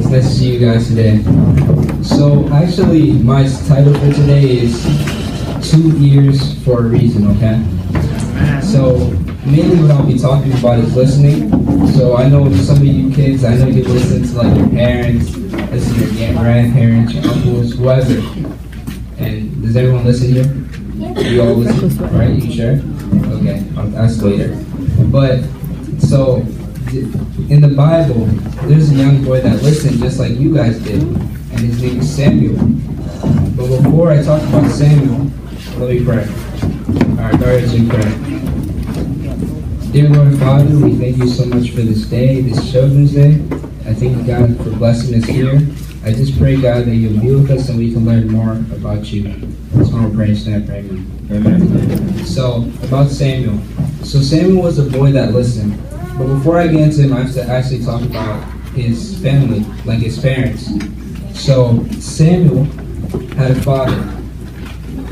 It's nice to see you guys today. So actually, my title for today is 2 Ears for a Reason, okay? So mainly what I'll be talking about is listening. So I know some of you kids, I know you listen to like your parents, listen to your grandparents, your uncles, whoever. And does everyone listen here? You all listen, right? You sure? Okay, I'll ask later. But, so, in the Bible, there's a young boy that listened just like you guys did, and his name is Samuel. But before I talk about Samuel, let me pray. Alright, let's pray. Dear Lord Father, we thank you so much for this day, this Children's Day. I thank you, God, for blessing us here. I just pray, God, that you'll be with us and we can learn more about you. That's what we're praying tonight, pray, amen. So, about Samuel. So Samuel was a boy that listened. But before I get into him, I have to actually talk about his family, like his parents. So Samuel had a father.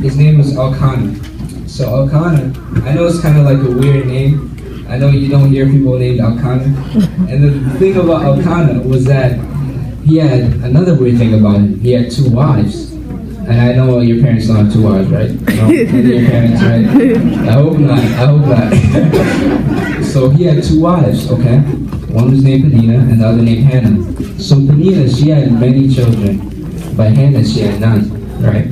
His name was Elkanah. So Elkanah, I know it's kind of like a weird name. I know you don't hear people named Elkanah. And the thing about Elkanah was that he had another weird thing about him. He had 2 wives. And I know your parents don't have 2 wives, right? No, your parents, right? I hope not. So he had 2 wives, okay? One was named Penina and the other named Hannah. So Penina, she had many children, but Hannah, she had none, right?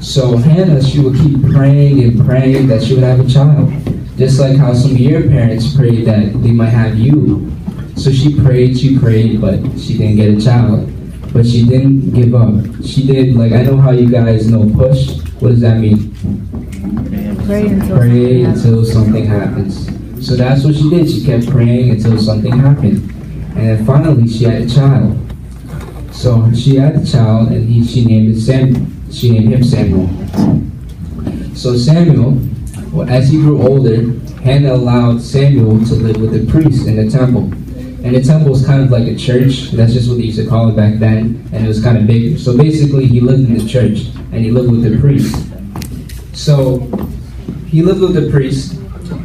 So Hannah, she would keep praying and praying that she would have a child. Just like how some of your parents prayed that they might have you. So she prayed, but she didn't get a child. But she didn't give up. She did, like, I know how you guys know push. What does that mean? Pray until something happens. So that's what she did. She kept praying until something happened. And then finally she had a child. So she had a child and she named it Samuel. She named him Samuel. So Samuel, as he grew older, Hannah allowed Samuel to live with the priest in the temple. And the temple was kind of like a church. That's just what they used to call it back then. And it was kind of big. So basically, he lived in the church. And he lived with the priest. So, he lived with the priest.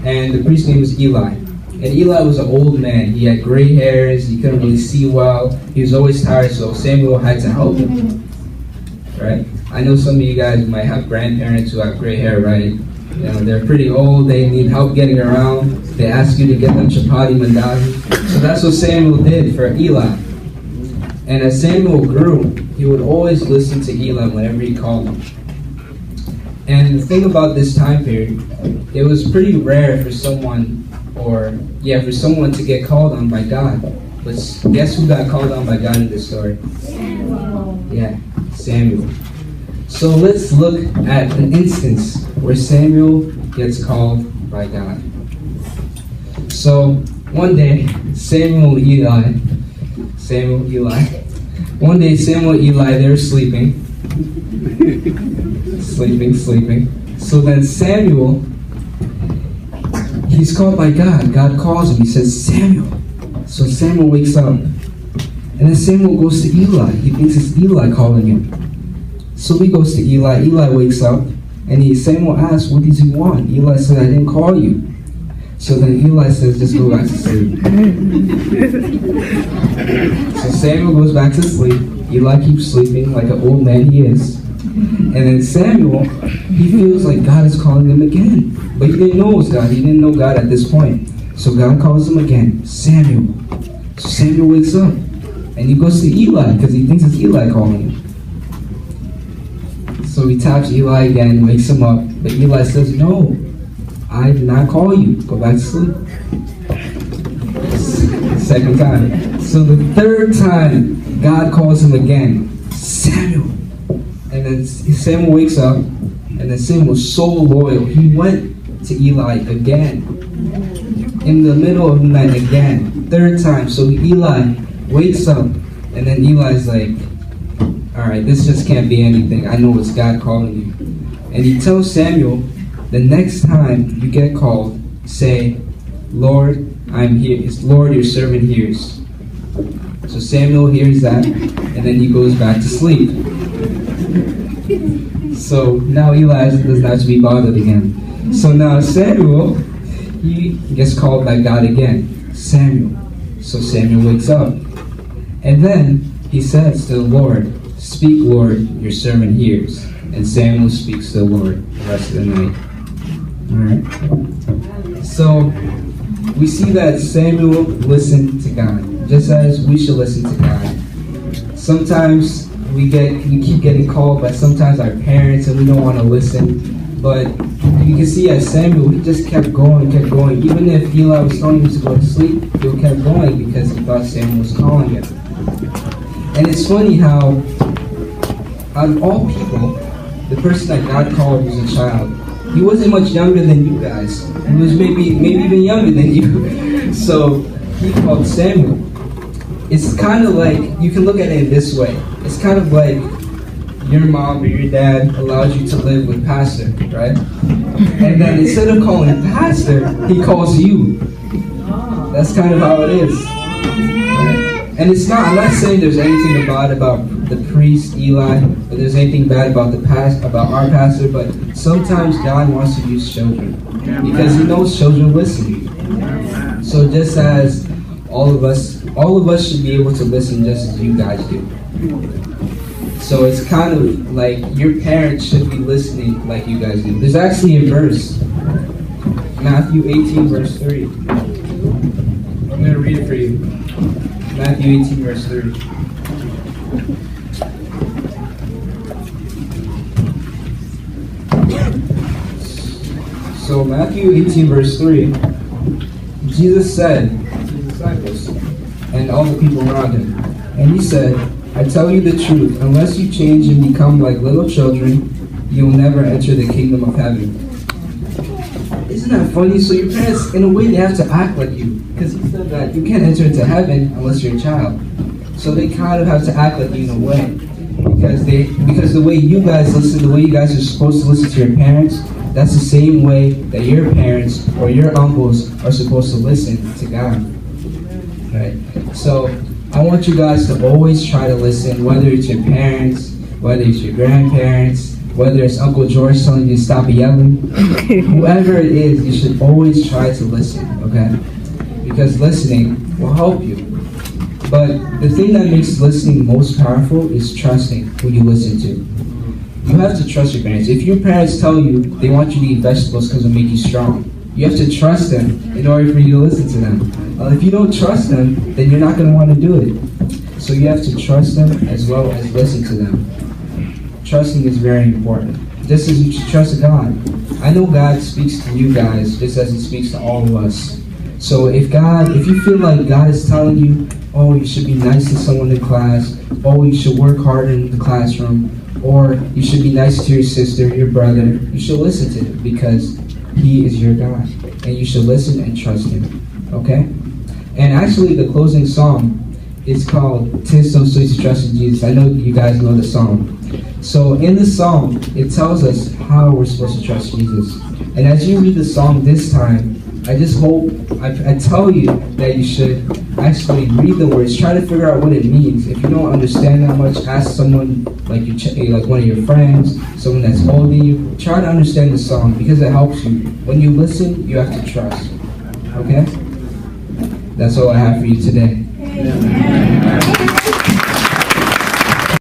And the priest's name was Eli. And Eli was an old man. He had gray hairs. He couldn't really see well. He was always tired. So, Samuel had to help him. Right? I know some of you guys might have grandparents who have gray hair, right? You know, they're pretty old, they need help getting around. They ask you to get them chapati mandazi. So that's what Samuel did for Eli. And as Samuel grew, he would always listen to Eli whenever he called him. And the thing about this time period, it was pretty rare for someone to get called on by God. But guess who got called on by God in this story? Samuel. Yeah, Samuel. So let's look at an instance where Samuel gets called by God. So one day, Samuel and Eli, they were sleeping. sleeping. So then Samuel, he's called by God. God calls him. He says, Samuel. So Samuel wakes up. And then Samuel goes to Eli. He thinks it's Eli calling him. So he goes to Eli. Eli wakes up, and Samuel asks, what does he want? Eli says, I didn't call you. So then Eli says, just go back to sleep. So Samuel goes back to sleep. Eli keeps sleeping like an old man he is. And then Samuel, he feels like God is calling him again. But he didn't know it was God. He didn't know God at this point. So God calls him again, Samuel. So Samuel wakes up, and he goes to Eli, because he thinks it's Eli calling him. So he taps Eli again, wakes him up. But Eli says, no, I did not call you. Go back to sleep. Second time. So the third time, God calls him again, Samuel. And then Samuel wakes up, and then Samuel was so loyal. He went to Eli again. In the middle of the night again. Third time. So Eli wakes up, and then Eli's like, alright, this just can't be anything. I know it's God calling you. And he tells Samuel, the next time you get called, say, Lord, I'm here. It's Lord, your servant hears. So Samuel hears that, and then he goes back to sleep. So now Eli doesn't have to be bothered again. So now Samuel, he gets called by God again. Samuel. So Samuel wakes up. And then He says to the Lord, "Speak, Lord, your servant hears." And Samuel speaks to the Lord the rest of the night. Alright? So, we see that Samuel listened to God, just as we should listen to God. Sometimes we keep getting called by sometimes our parents and we don't want to listen. But you can see as Samuel, he just kept going. Even if Eli was telling him to go to sleep, he kept going because he thought Samuel was calling him. And it's funny how, out of all people, the person that God called was a child. He wasn't much younger than you guys. He was maybe even younger than you. So he called Samuel. It's kind of like, you can look at it this way. It's kind of like your mom or your dad allows you to live with pastor, right? And then instead of calling pastor, he calls you. That's kind of how it is. Right? And it's not, I'm not saying there's anything bad about the priest, Eli, or there's anything bad about about our pastor, but sometimes God wants to use children because he knows children listen. So just as all of us should be able to listen just as you guys do. So it's kind of like your parents should be listening like you guys do. There's actually a verse, Matthew 18, verse 30. I'm going to read it for you. Matthew 18, verse 30. So Matthew 18, verse 3, Jesus said to his disciples and all the people around him, and he said, "I tell you the truth, unless you change and become like little children, you will never enter the kingdom of heaven." Isn't that funny? So your parents, in a way, they have to act like you, because he said that you can't enter into heaven unless you're a child. So they kind of have to act like you in a way, because the way you guys listen, the way you guys are supposed to listen to your parents, that's the same way that your parents or your uncles are supposed to listen to God. Right? So I want you guys to always try to listen, whether it's your parents, whether it's your grandparents, whether it's Uncle George telling you to stop yelling, whoever it is, you should always try to listen, okay? Because listening will help you. But the thing that makes listening most powerful is trusting who you listen to. You have to trust your parents. If your parents tell you they want you to eat vegetables because it'll make you strong, you have to trust them in order for you to listen to them. If you don't trust them, then you're not going to want to do it. So you have to trust them as well as listen to them. Trusting is very important. Just as you should trust God. I know God speaks to you guys just as he speaks to all of us. So if you feel like God is telling you, oh, you should be nice to someone in class, oh, you should work harder in the classroom, or you should be nice to your sister, your brother, you should listen to him because he is your God. And you should listen and trust him. Okay? And actually the closing song is called "'Tis So Sweet to Trust in Jesus." I know you guys know the song. So in the song, it tells us how we're supposed to trust Jesus. And as you read the song this time, I just hope, I tell you that you should actually read the words, try to figure out what it means. If you don't understand that much, ask someone like one of your friends, someone that's older than you. Try to understand the song because it helps you. When you listen, you have to trust. Okay? That's all I have for you today. Amen.